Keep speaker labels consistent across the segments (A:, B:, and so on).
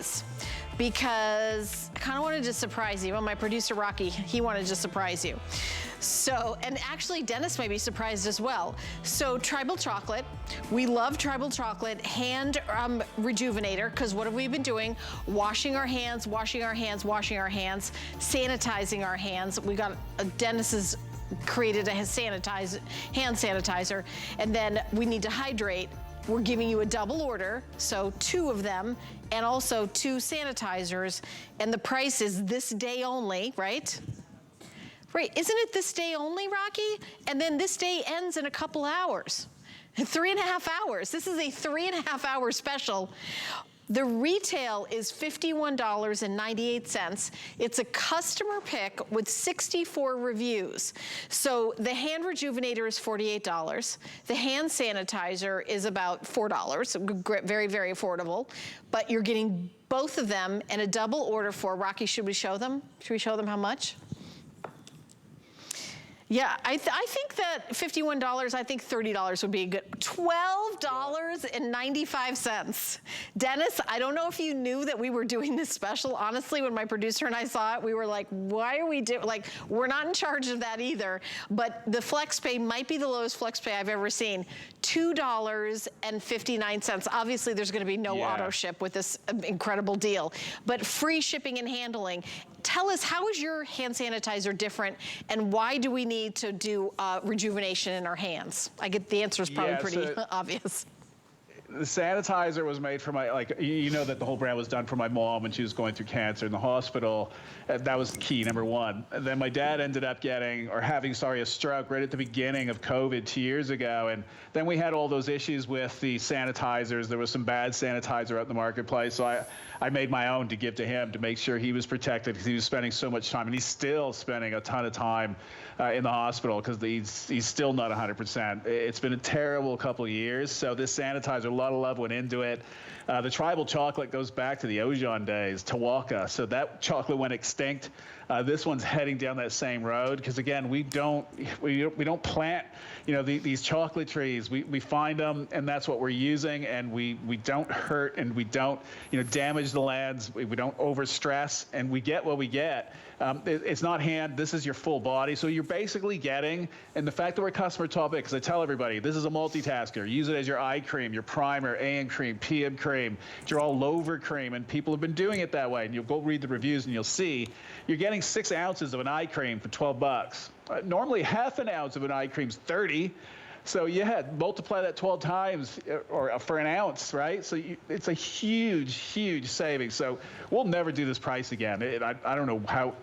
A: is, because I kind of wanted to surprise you. Well, my producer, Rocky, he wanted to surprise you. So, and actually Dennis may be surprised as well. So tribal chocolate, we love tribal chocolate, hand rejuvenator, because what have we been doing? Washing our hands, washing our hands, washing our hands, sanitizing our hands. We got, Dennis has created a hand sanitizer, and then we need to hydrate. We're giving you a double order, so 2 of them, and also 2 sanitizers, and the price is this day only, right? Right, isn't it this day only, Rocky? And then this day ends in a couple hours. 3.5 hours. This is a 3.5 hour special. The retail is $51.98. It's a customer pick with 64 reviews. So the hand rejuvenator is $48. The hand sanitizer is about $4. Very, very affordable. But you're getting both of them and a double order for, Rocky, should we show them? Should we show them how much? Yeah, I think that $51, I think $30 would be a good, $12.95. Dennis, I don't know if you knew that we were doing this special. Honestly, when my producer and I saw it, we were like, why are we doing, like, we're not in charge of that either. But the flex pay might be the lowest flex pay I've ever seen. $2.59. Obviously, there's gonna be no auto ship with this incredible deal, but free shipping and handling. Tell us, how is your hand sanitizer different, and why do we need to do rejuvenation in our hands? I get the answer is probably pretty obvious.
B: The sanitizer was made for my, like, you know that the whole brand was done for my mom when she was going through cancer in the hospital. That was key, number one. And then my dad ended up getting, or having, a stroke right at the beginning of COVID 2 years ago. And then we had all those issues with the sanitizers. There was some bad sanitizer out in the marketplace. So I made my own to give to him to make sure he was protected, because he was spending so much time, and he's still spending a ton of time in the hospital because he's still not 100%. It's been a terrible couple of years. So this sanitizer, a lot of love went into it. The tribal chocolate goes back to the Ojan days, Tawaka. So that chocolate went extinct. This one's heading down that same road, because again, we don't plant, these chocolate trees. We find them, and that's what we're using, and we don't hurt, and we don't damage the lands. We don't overstress, and we get what we get. It's not hand. This is your full body. So you're basically getting, and the fact that we're customer topic, because I tell everybody, this is a multitasker. Use it as your eye cream, your primer, AM cream, PM cream, your all over cream, and people have been doing it that way. And you'll go read the reviews, and you'll see you're getting 6 ounces of an eye cream for $12. Normally half an ounce of an eye cream's $30. So multiply that 12 times or for an ounce, right? So it's a huge, huge savings. So we'll never do this price again. I don't know how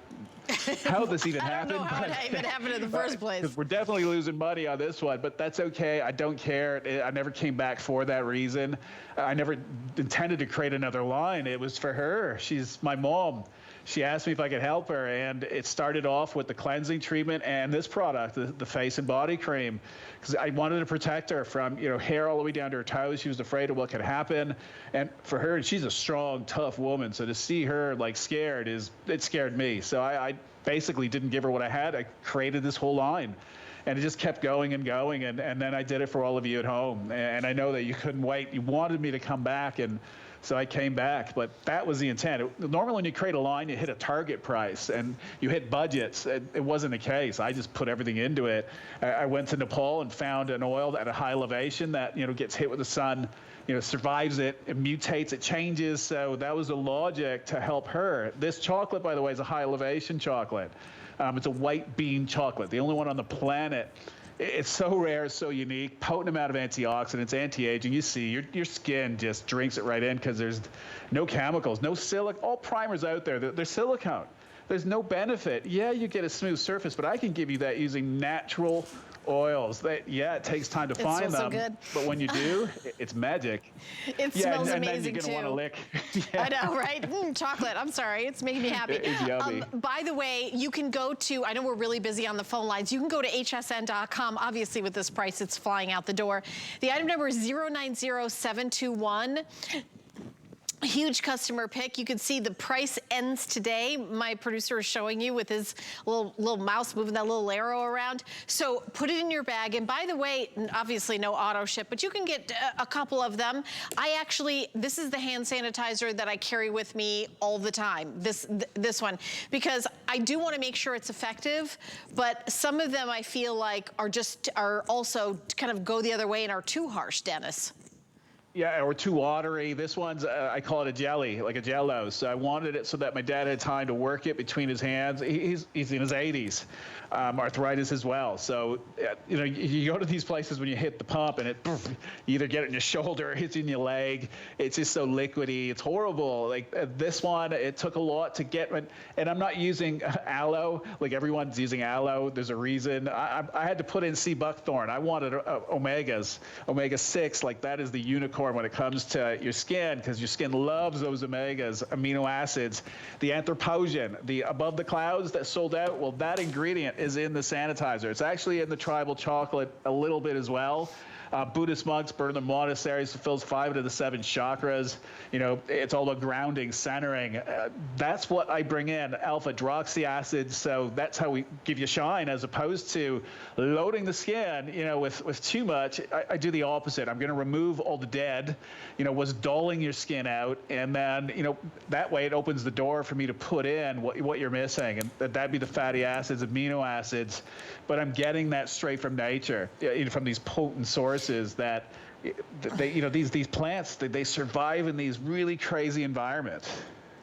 B: this even happened.
A: I don't know how it even happened in the first place.
B: Because we're definitely losing money on this one, but that's okay. I don't care. I never came back for that reason. I never intended to create another line. It was for her. She's my mom. She asked me if I could help her, and it started off with the cleansing treatment and this product, the face and body cream, because I wanted to protect her from hair all the way down to her toes. She was afraid of what could happen, and for her, and she's a strong, tough woman, so to see her like scared, it scared me. So I basically didn't give her what I had. I created this whole line. And it just kept going and going, and then I did it for all of you at home. And I know that you couldn't wait. You wanted me to come back, and so I came back, but that was the intent. Normally when you create a line, you hit a target price and you hit budgets. It wasn't the case. I just put everything into it. I went to Nepal and found an oil at a high elevation that gets hit with the sun, survives it, it mutates, it changes. So that was the logic to help her. This chocolate, by the way, is a high elevation chocolate. It's a white bean chocolate, the only one on the planet. It's so rare, it's so unique, potent amount of antioxidants, anti-aging. You see, your skin just drinks it right in because there's no chemicals, no silicone. All primers out there, they're silicone. There's no benefit. Yeah, you get a smooth surface, but I can give you that using natural oils. It takes time to find them, so good. But when you do, it's magic.
A: It smells amazing,
B: and then you're gonna want to lick.
A: I know, right? Chocolate, I'm sorry, it's making me happy.
B: It's yummy.
A: By the way, you can go to, I know we're really busy on the phone lines, you can go to hsn.com. Obviously with this price, it's flying out the door. The item number is 090721. Huge customer pick. You can see the price ends today. My producer is showing you with his little mouse moving that little arrow around. So put it in your bag. And by the way, obviously no auto ship, but you can get a couple of them. This is the hand sanitizer that I carry with me all the time, this one, because I do want to make sure it's effective, but some of them I feel like are also kind of go the other way and are too harsh, Dennis.
B: Yeah, or too watery. This one's, I call it a jelly, like a Jell-O. So I wanted it so that my dad had time to work it between his hands. He's in his 80s, arthritis as well. So, you know, you go to these places when you hit the pump and you either get it in your shoulder or hits in your leg. It's just so liquidy. It's horrible. Like this one, it took a lot to get, and I'm not using aloe. Like everyone's using aloe. There's a reason. I had to put in Buckthorn. I wanted omegas, omega-6. Like that is the unicorn when it comes to your skin, because your skin loves those omegas, amino acids. The anthropogen, the above the clouds that sold out, well, that ingredient is in the sanitizer. It's actually in the tribal chocolate a little bit as well. Buddhist monks burn the monasteries, fulfills 5 of the 7 chakras. You know, it's all about grounding, centering. That's what I bring in, alpha hydroxy acids. So that's how we give you shine, as opposed to loading the skin, you know, with too much. I do the opposite. I'm going to remove all the dead, you know, what's dulling your skin out. And then, you know, that way it opens the door for me to put in what you're missing. And that'd be the fatty acids, amino acids. But I'm getting that straight from nature, you know, from these potent sources that you know, these plants, they survive in these really crazy environments.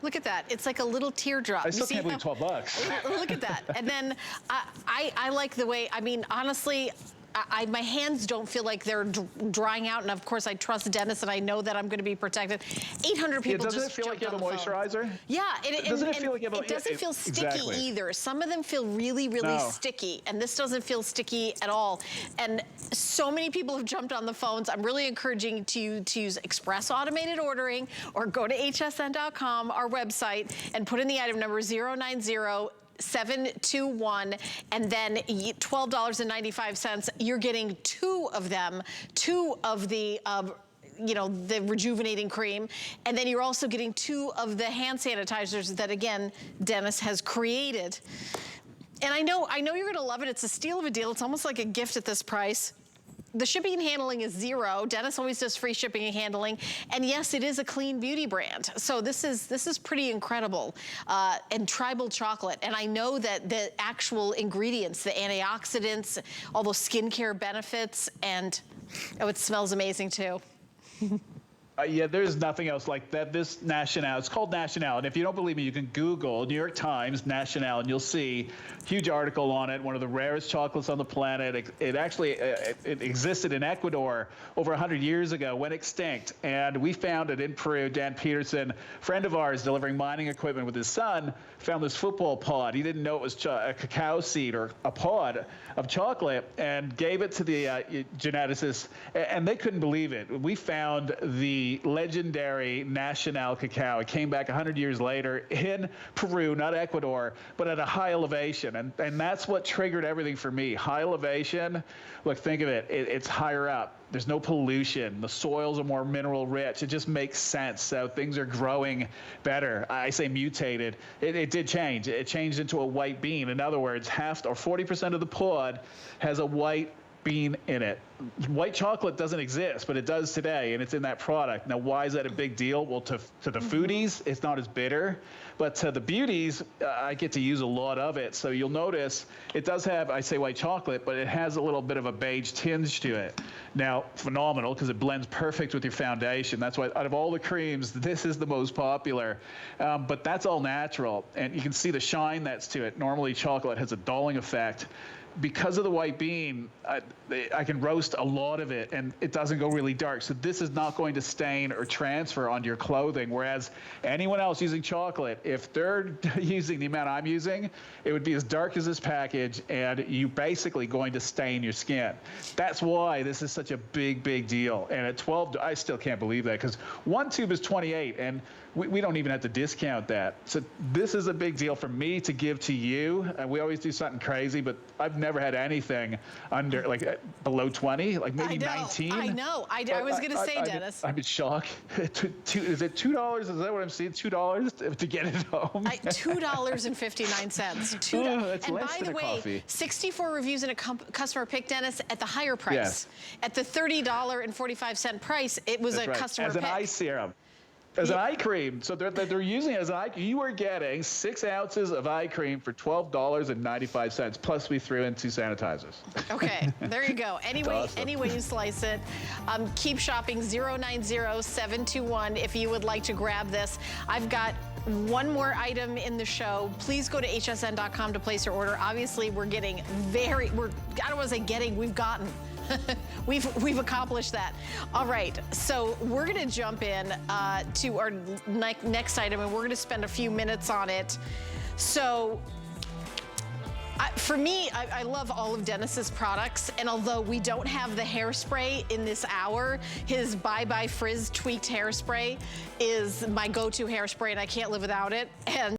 A: Look at that. It's like a little teardrop.
B: I still can't believe $12.
A: Look at that. And then I like the way, I mean, honestly, my hands don't feel like they're drying out, and of course I trust Dennis, and I know that I'm going to be protected. 800 people just
B: doesn't it feel like you have a moisturizer?
A: Yeah,
B: Doesn't it feel like you have a,
A: it doesn't feel sticky
B: exactly.
A: either. Some of them feel really sticky, and this doesn't feel sticky at all. And so many people have jumped on the phones. I'm really encouraging you to use express automated ordering, or go to hsn.com, our website, and put in the item number 090-721, and then $12.95. You're getting 2 of them, 2 of the you know, the rejuvenating cream, and then you're also getting 2 of the hand sanitizers that, again, Dennis has created. And I know you're gonna love it. It's a steal of a deal. It's almost like a gift at this price. The shipping and handling is 0. Dennis always does free shipping and handling. And yes, it is a clean beauty brand. So this is pretty incredible. And tribal chocolate. And I know that the actual ingredients, the antioxidants, all those skincare benefits, and oh, it smells amazing too.
B: Yeah, there's nothing else like that. This National, it's called National. And if you don't believe me, you can Google New York Times National, and you'll see a huge article on it. One of the rarest chocolates on the planet. It actually it existed in Ecuador over 100 years ago, went extinct. And we found it in Peru. Dan Peterson, friend of ours, delivering mining equipment with his son, found this football pod. He didn't know it was a cacao seed or a pod of chocolate, and gave it to the geneticists, and they couldn't believe it. We found the legendary National cacao. It came back 100 years later in Peru, not Ecuador, but at a high elevation. And that's what triggered everything for me. High elevation, look, think of it, it's higher up. There's no pollution. The soils are more mineral rich. It just makes sense. So things are growing better. I say mutated. It did change. It changed into a white bean. In other words, half or 40% of the pod has a white bean in it. White chocolate doesn't exist, but it does today, and it's in that product. Now, why is that a big deal? Well, to the foodies, it's not as bitter, but to the beauties, I get to use a lot of it. So you'll notice it does have, I say white chocolate, but it has a little bit of a beige tinge to it. Now, phenomenal, because it blends perfect with your foundation. That's why out of all the creams, this is the most popular. But that's all natural, and you can see the shine that's to it. Normally, chocolate has a dulling effect. Because of the white bean, I can roast a lot of it, and it doesn't go really dark. So this is not going to stain or transfer onto your clothing, whereas anyone else using chocolate, if they're using the amount I'm using, it would be as dark as this package, and you're basically going to stain your skin. That's why this is such a big, big deal. And at 12, I still can't believe that, because one tube is 28, and we don't even have to discount that. So this is a big deal for me to give to you. And we always do something crazy, but I've never had anything under like below 20, like maybe 19.
A: I know. I was going to say, Dennis.
B: I'm in shock. Is it $2? Is that what I'm seeing? $2 to get it home?
A: $2.59.
B: That's
A: and
B: less
A: by
B: than
A: the
B: a
A: way,
B: coffee.
A: 64 reviews and a customer pick, Dennis, at the higher price.
B: Yes.
A: At the $30.45 price, it was
B: That's
A: a
B: right.
A: customer
B: As
A: pick.
B: an eye serum. As an eye cream. So they're using it as an eye cream. You are getting 6 ounces of eye cream for $12.95. Plus we threw in 2 sanitizers.
A: Okay, there you go. Anyway,
B: Awesome.
A: any way you slice it. Keep shopping 090-721 if you would like to grab this. I've got one more item in the show. Please go to hsn.com to place your order. Obviously, we're getting I don't want to say getting, we've gotten. We've accomplished that. All right, so we're gonna jump in to our next item, and we're gonna spend a few minutes on it. So, for me, I love all of Dennis's products, and although we don't have the hairspray in this hour, his Bye Bye Frizz tweaked hairspray is my go-to hairspray, and I can't live without it. And